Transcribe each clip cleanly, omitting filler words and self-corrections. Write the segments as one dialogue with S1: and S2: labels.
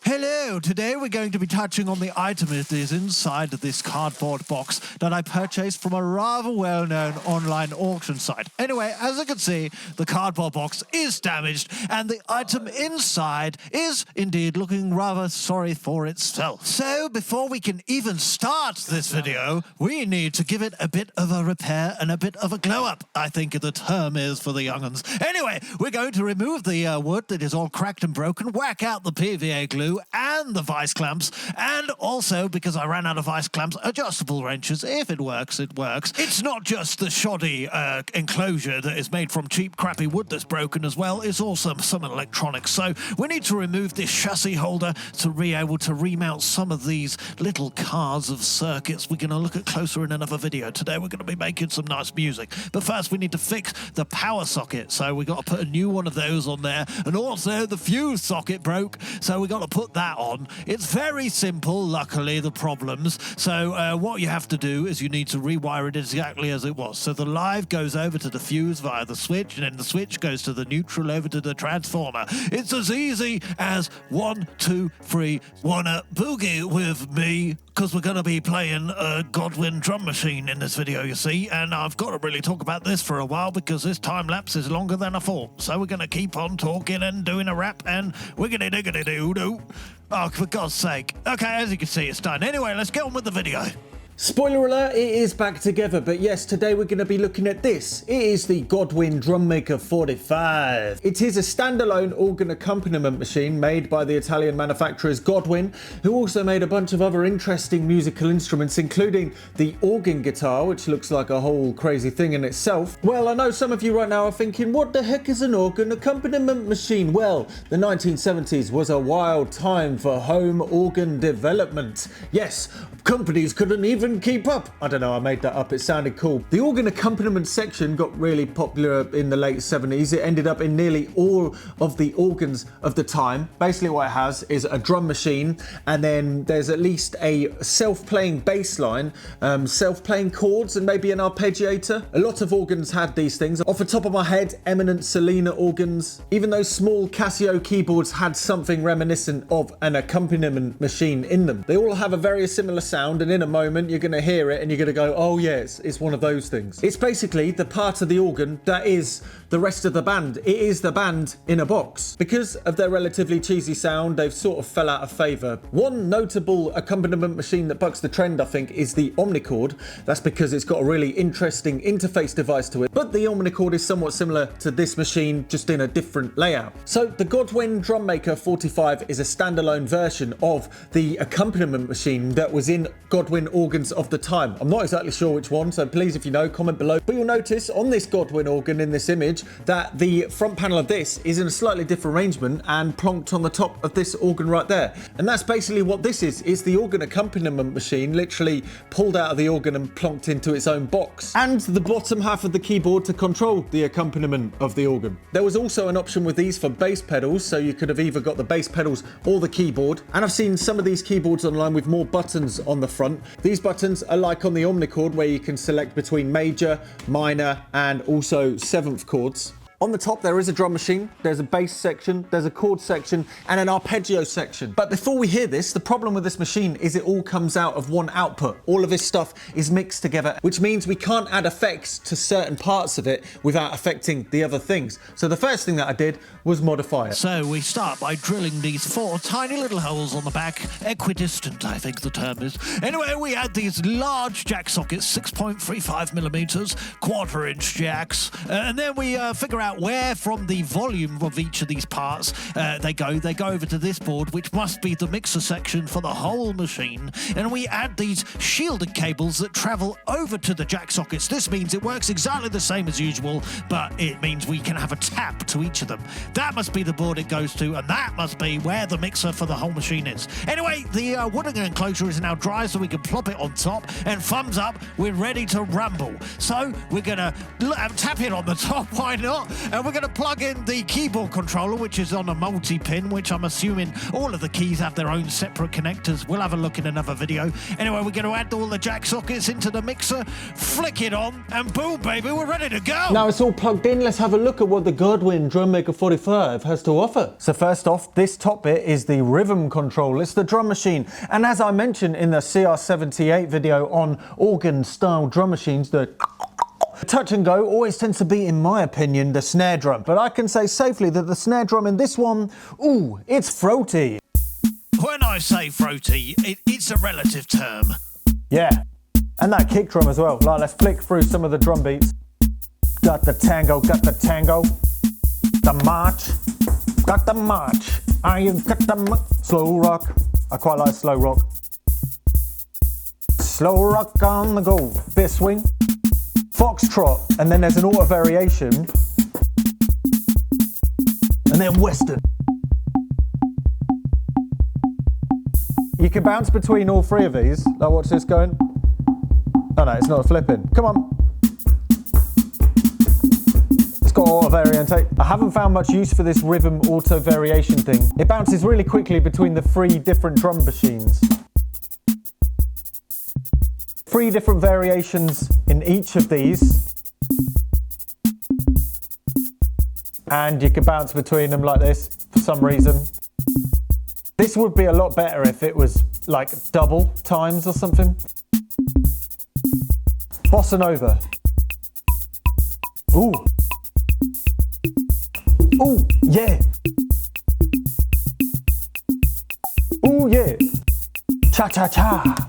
S1: Hello, today we're going to be touching on the item that is inside this cardboard box that I purchased from a rather well-known online auction site. Anyway, as you can see, the cardboard box is damaged and the item inside is indeed looking rather sorry for itself. So before we can even start this video, we need to give it a bit of a repair and a bit of a glow-up, I think the term is for the young'uns. Anyway, we're going to remove the wood that is all cracked and broken, whack out the PVA glue and the vice clamps, and also, because I ran out of vice clamps, adjustable wrenches. If it works, it works. It's not just the shoddy enclosure that is made from cheap, crappy wood that's broken as well. It's also some electronics. So we need to remove this chassis holder to be able to remount some of these little cars of circuits. We're going to look at closer in another video. Today we're going to be making some nice music. But first we need to fix the power socket. So we got to put a new one of those on there. And also the fuse socket broke, so we got to put that on. It's very simple, luckily, the problems. So what you have to do is you need to rewire it exactly as it was. So the live goes over to the fuse via the switch, and then the switch goes to the neutral over to the transformer. It's as easy as 1, 2, 3. Wanna boogie with me? Because we're going to be playing a Godwin drum machine in this video, you see, and I've got to really talk about this for a while because this time lapse is longer than I thought. So we're going to keep on talking and doing a rap and wiggity-diggity-doo-doo. Oh, for God's sake. Okay, as you can see, it's done. Anyway, let's get on with the video.
S2: Spoiler alert, it is back together, but yes, today we're going to be looking at this. It is the Godwin Drummaker 45. It is a standalone organ accompaniment machine made by the Italian manufacturers Godwin, who also made a bunch of other interesting musical instruments, including the organ guitar, which looks like a whole crazy thing in itself. Well, I know some of you right now are thinking, what the heck is an organ accompaniment machine? Well, the 1970s was a wild time for home organ development. Yes, companies couldn't even keep up. I don't know, I made that up, it sounded cool. The organ accompaniment section got really popular in the late 70s. It ended up in nearly all of the organs of the time. Basically what it has is a drum machine, and then there's at least a self-playing bass line, self-playing chords, and maybe an arpeggiator. A lot of organs had these things. Off the top of my head, eminent Selena organs. Even those small Casio keyboards had something reminiscent of an accompaniment machine in them. They all have a very similar sound, and in a moment you're going to hear it and you're going to go, oh yes, it's one of those things. It's basically the part of the organ that is the rest of the band. It is the band in a box. Because of their relatively cheesy sound, they've sort of fell out of favour. One notable accompaniment machine that bucks the trend, I think, is the Omnichord. That's because it's got a really interesting interface device to it. But the Omnichord is somewhat similar to this machine, just in a different layout. So the Godwin Drummaker 45 is a standalone version of the accompaniment machine that was in Godwin organs of the time. I'm not exactly sure which one, so please, if you know, comment below. But you'll notice on this Godwin organ in this image that the front panel of this is in a slightly different arrangement and plonked on the top of this organ right there. And that's basically what this is. It's the organ accompaniment machine literally pulled out of the organ and plonked into its own box. And the bottom half of the keyboard to control the accompaniment of the organ. There was also an option with these for bass pedals, so you could have either got the bass pedals or the keyboard. And I've seen some of these keyboards online with more buttons on the front. These buttons are like on the Omnichord, where you can select between major, minor, and also 7th chords. On the top there is a drum machine, there's a bass section, there's a chord section, and an arpeggio section. But before we hear this, the problem with this machine is it all comes out of one output. All of this stuff is mixed together, which means we can't add effects to certain parts of it without affecting the other things. So the first thing that I did was modify it.
S1: So we start by drilling these 4 tiny little holes on the back, equidistant I think the term is. Anyway, we add these large jack sockets, 6.35mm, 1/4-inch jacks, and then we figure out where from the volume of each of these parts they go over to this board, which must be the mixer section for the whole machine, and we add these shielded cables that travel over to the jack sockets. This means it works exactly the same as usual, but it means we can have a tap to each of them. That must be the board it goes to, and that must be where the mixer for the whole machine is. Anyway, the wooden enclosure is now dry, so we can plop it on top, and thumbs up, we're ready to rumble. So we're gonna tap it on the top, why not? And we're going to plug in the keyboard controller, which is on a multi-pin, which I'm assuming all of the keys have their own separate connectors. We'll have a look in another video. Anyway, we're going to add all the jack sockets into the mixer, flick it on, and boom, baby, we're ready to go.
S2: Now it's all plugged in, let's have a look at what the Godwin Drummaker 45 has to offer. So first off, this top bit is the rhythm control. It's the drum machine. And as I mentioned in the CR78 video on organ-style drum machines, the touch and go always tends to be, in my opinion, the snare drum. But I can say safely that the snare drum in this one, ooh, it's throaty.
S1: When I say throaty, it's a relative term.
S2: Yeah, and that kick drum as well. Like, let's flick through some of the drum beats. Got the tango, the march, got the march. I got the slow rock. I quite like slow rock. Slow rock on the go, bit swing. Foxtrot, and then there's an auto variation, and then western. You can bounce between all three of these. Now watch this going. Oh no, it's not flipping. Come on. It's got auto variante. I haven't found much use for this rhythm auto variation thing. It bounces really quickly between the 3 different drum machines. 3 different variations in each of these. And you can bounce between them like this for some reason. This would be a lot better if it was like double times or something. Bossa Nova. Ooh. Ooh, yeah. Ooh, yeah. Cha-cha-cha.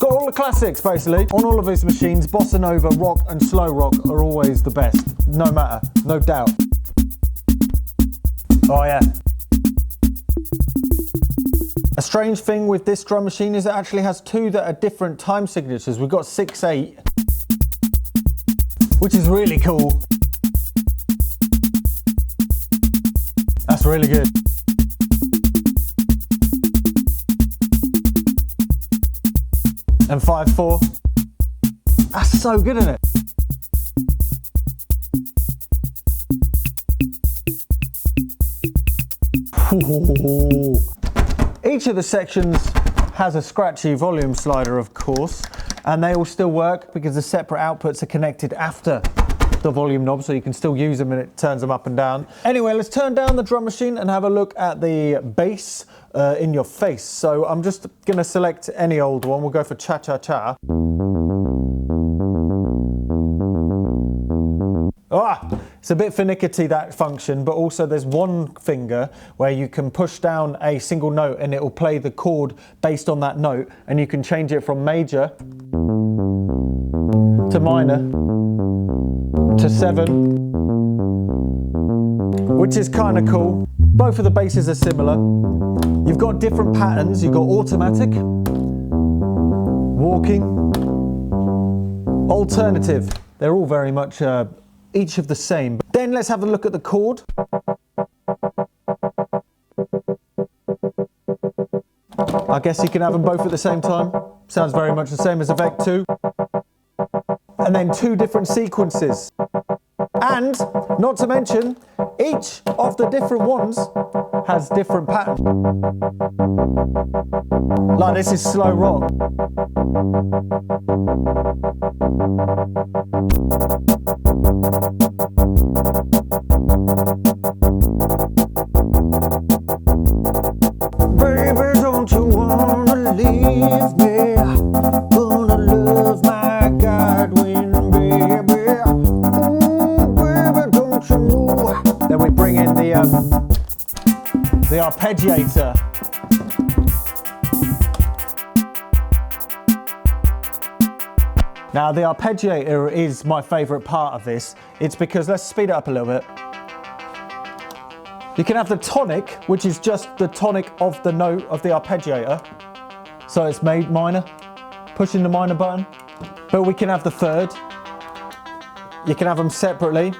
S2: Got all the classics, basically. On all of these machines, Bossa Nova, rock and slow rock are always the best. No matter, no doubt. Oh yeah. A strange thing with this drum machine is it actually has 2 that are different time signatures. We've got 6/8, which is really cool. That's really good. And 5/4. That's so good, isn't it? Ooh. Each of the sections has a scratchy volume slider, of course, and they all still work because the separate outputs are connected after the volume knob, so you can still use them and it turns them up and down. Anyway, let's turn down the drum machine and have a look at the bass in your face. So I'm just gonna select any old one. We'll go for cha-cha-cha. Ah, it's a bit finicky, that function, but also there's one finger where you can push down a single note and it will play the chord based on that note, and you can change it from major to minor to 7, which is kind of cool. Both of the basses are similar. You've got different patterns. You've got automatic, walking, alternative. They're all very much each of the same. Then let's have a look at the chord. I guess you can have them both at the same time. Sounds very much the same as Effect 2. And then 2 different sequences. And, not to mention, each of the different ones has different patterns. Like this is slow rock. Baby, don't you wanna leave me? Gonna love my Godwin, baby. Ooh, baby, don't you know? Then we bring in the Arpeggiator. Now the Arpeggiator is my favourite part of this. It's because, let's speed it up a little bit. You can have the tonic, which is just the tonic of the note of the arpeggiator. So it's made minor, pushing the minor button. But we can have the third. You can have them separately.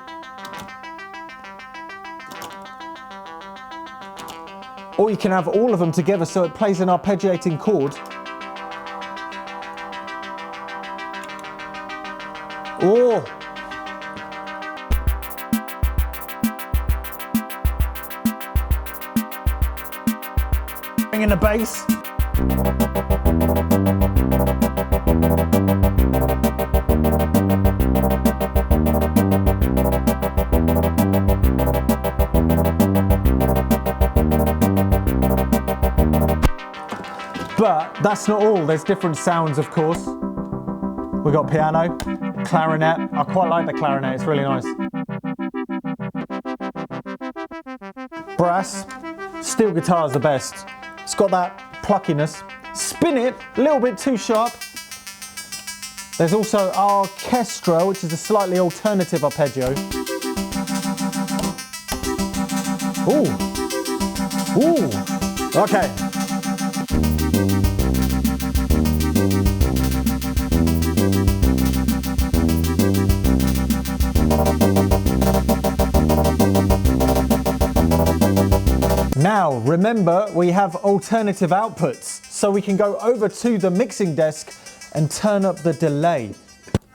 S2: Or you can have all of them together so it plays an arpeggiating chord. Bringing the bass. But that's not all, there's different sounds of course. We've got piano, clarinet. I quite like the clarinet, it's really nice. Brass, steel guitar's the best. It's got that pluckiness. Spin it, a little bit too sharp. There's also orchestra, which is a slightly alternative arpeggio. Ooh, ooh, okay. Now, remember, we have alternative outputs, so we can go over to the mixing desk and turn up the delay.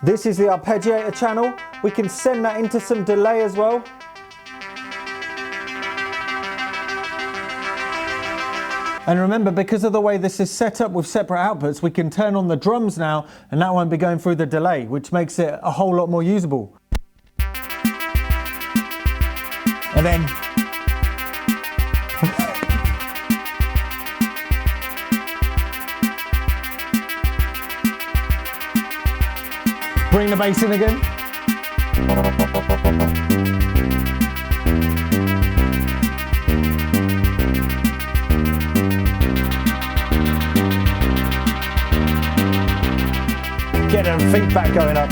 S2: This is the Arpeggiator channel. We can send that into some delay as well. And remember, because of the way this is set up with separate outputs, we can turn on the drums now, and that won't be going through the delay, which makes it a whole lot more usable. And then bring the bass in again. Get them feedback going up.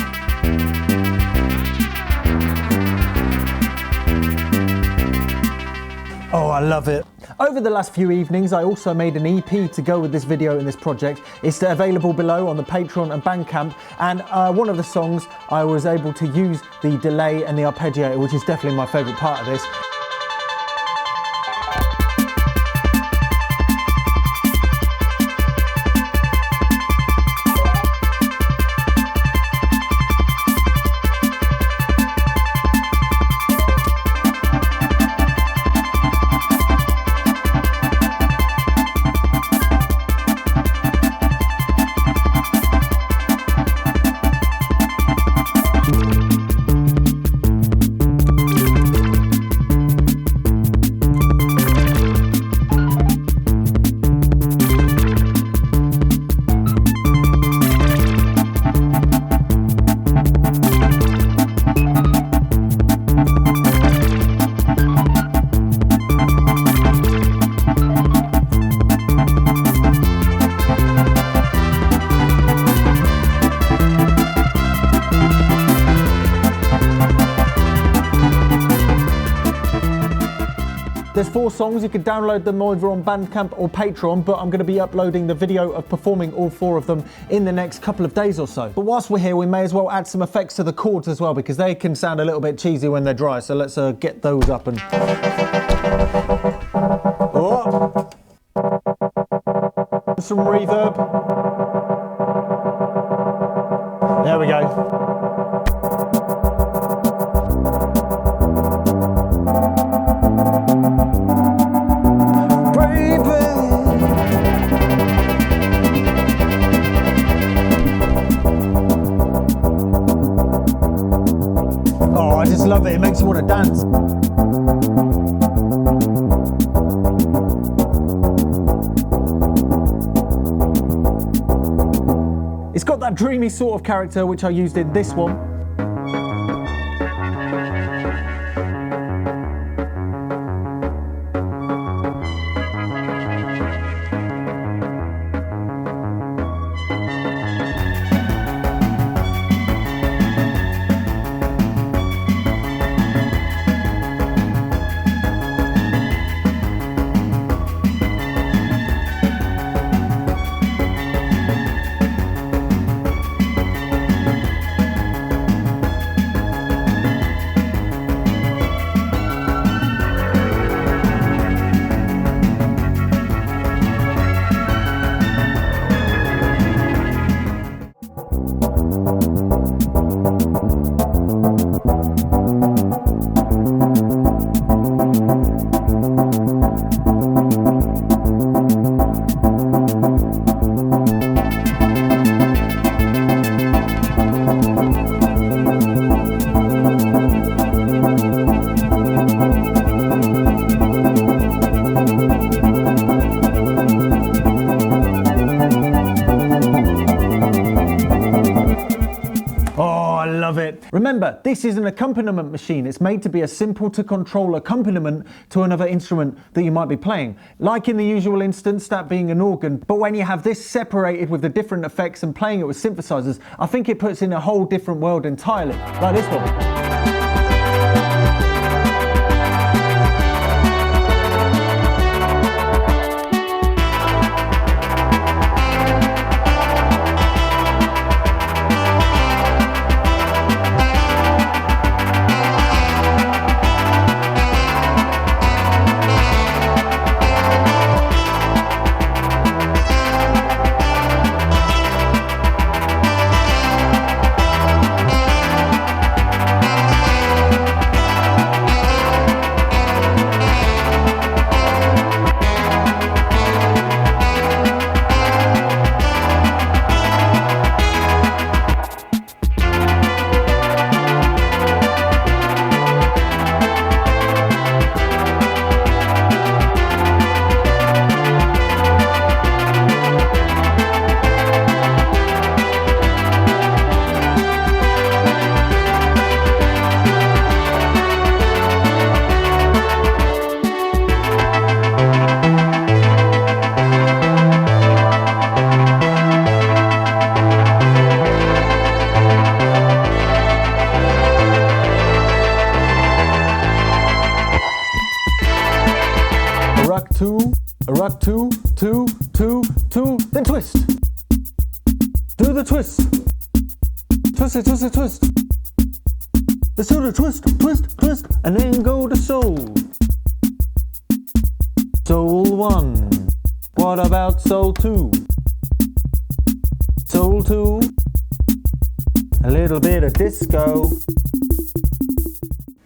S2: Oh, I love it. Over the last few evenings, I also made an EP to go with this video and this project. It's available below on the Patreon and BANDCAMP, and one of the songs I was able to use the delay and the arpeggiator, which is definitely my favourite part of this. There's 4 songs, you can download them either on BANDCAMP or Patreon, but I'm going to be uploading the video of performing all 4 of them in the next couple of days or so. But whilst we're here, we may as well add some effects to the chords as well, because they can sound a little bit cheesy when they're dry, so let's get those up and... Oh. Some reverb. There we go. I just love it, it makes you want to dance. It's got that dreamy sort of character which I used in this one. This is an accompaniment machine. It's made to be a simple to control accompaniment to another instrument that you might be playing. Like in the usual instance, that being an organ, but when you have this separated with the different effects and playing it with synthesizers, I think it puts in a whole different world entirely, like this one. A ruck, two, then twist. Do the twist. Twist it, twist it, twist. Let's do the twist, and then go to soul. Soul 1. What about soul 2? Soul 2. A little bit of disco.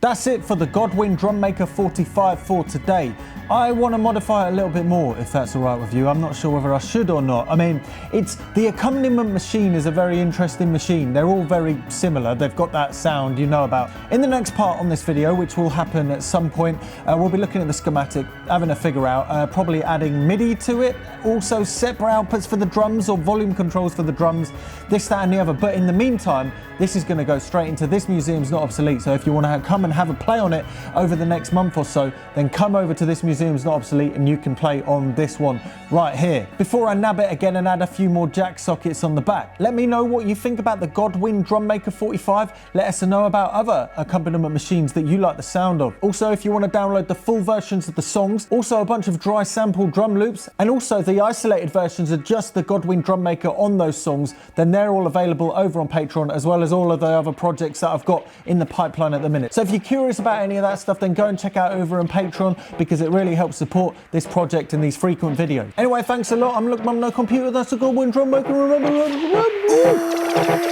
S2: That's it for the Godwin Drummaker 45 for today. I want to modify it a little bit more, if that's all right with you. I'm not sure whether I should or not. I mean, the accompaniment machine is a very interesting machine. They're all very similar. They've got that sound you know about. In the next part on this video, which will happen at some point, we'll be looking at the schematic, having a figure out, probably adding MIDI to it, also separate outputs for the drums or volume controls for the drums, this, that and the other. But in the meantime, this is going to go straight into This Museum's Not Obsolete. So if you want to come and have a play on it over the next month or so, then come over to This Museum's Not Obsolete and you can play on this one right here. Before I nab it again and add a few more jack sockets on the back, let me know what you think about the Godwin Drummaker 45. Let us know about other accompaniment machines that you like the sound of. Also, if you want to download the full versions of the songs, also a bunch of dry sample drum loops, and also the isolated versions of just the Godwin Drummaker on those songs, then they're all available over on Patreon, as well as all of the other projects that I've got in the pipeline at the minute. So if you're curious about any of that stuff, then go and check out over on Patreon, because it really helps support this project and these frequent videos. Anyway, thanks a lot. I'm Look Mum No Computer. That's the Godwin Drummaker. Remember,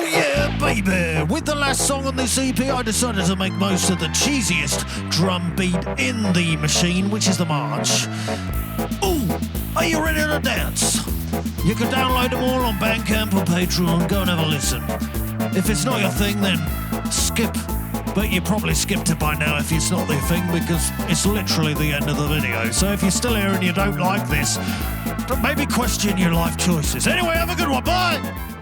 S1: yeah, baby. With the last song on this EP, I decided to make most of the cheesiest drum beat in the machine, which is the march. Ooh, are you ready to dance? You can download them all on BANDCAMP or Patreon. Go and have a listen. If it's not your thing, then skip. But you probably skipped it by now if it's not their thing, because it's literally the end of the video. So if you're still here and you don't like this, maybe question your life choices. Anyway, have a good one. Bye!